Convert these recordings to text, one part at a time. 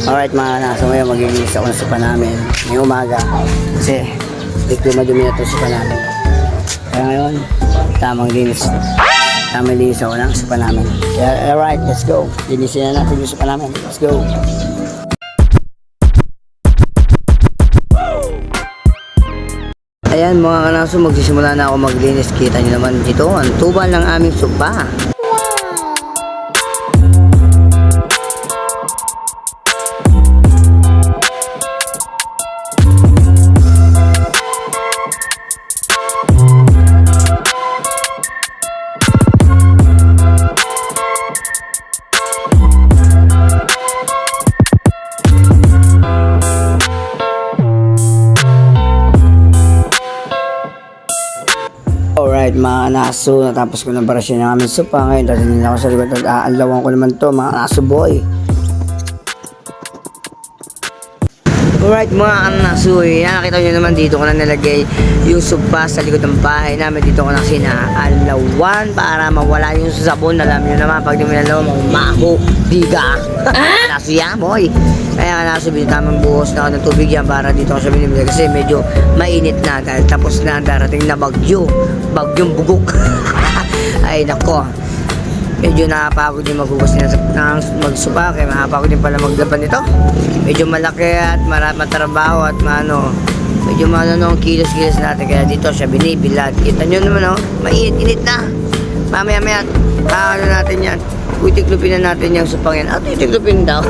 Alright mga kanaso, ngayon maglilinis ako ng sopa namin ngayong umaga kasi dito madumi na ito sopa namin. Kaya ngayon, tamang linis ako ng sopa namin. Kaya alright, let's go. Linisin na natin yung sopa namin. Let's go. Ayan mga kanaso, magsisimula na ako maglinis. Kita nyo naman dito ang tuba ng aming sopa. Alright mga kanaso, natapos ko na barasyon ng aming sopa. Ngayon dadalhin ako sa likod at aalawan ko naman to mga kanaso boy. Alright mga kanaso, nakita nyo naman dito ko na nilagay yung sopa sa likod ng bahay namin. Dito ko na sinaalawan para mawala yung sabon. Alam nyo naman pag di mo nalawan, maho, biga. Kanaso yan boy. Kaya kanaso, tamang buhos na ako ng tubig yan para dito ko siya binibili kasi medyo mainit na dahil tapos na darating na bagyong bugok. Ay nako, medyo nakapagod din maghugas ng magsupa, kaya nakapagod din pala maglaban nito. Medyo malaki at matrabaho at medyo ang kilos natin, kaya dito siya binibilad. Kita nyo naman mainit-init na. Mamaya natin yan, tiklupin na natin yung supang yan. At tiklupin daw.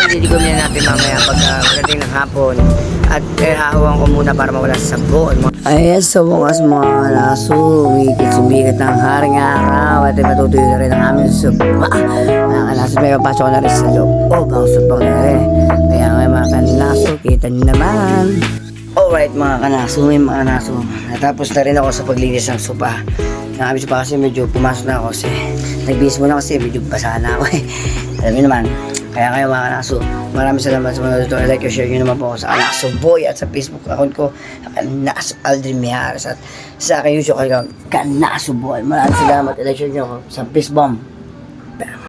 Hindi ko na natin mamaya pagdating ng hapon. At hahawan ko muna para mawala sa sabon. Ayan, sa wakas mga kanaso, sumikat ng haring araw at matutuyo na rin ang aming sopa. Mga kanaso, may papasok na rin sa loob ang sopang rin. Kaya ngayon mga kanaso, kita nyo naman. Alright mga kanaso, natapos na rin ako sa paglinis ng sopa. Ang aming sopa kasi medyo pumasok na ako kasi nagbihis muna kasi medyo basa na ako Alam nyo naman. Kaya kayo mga kanaso, maraming salamat sa mga dito. Like, share nyo naman po ako sa Kanaso Boy at sa Facebook account ko, Kanaso Aldrin Mijares, at sa aking YouTube account, Kanaso Boy. Maraming salamat. Like, share nyo ako sa Peace Bomb.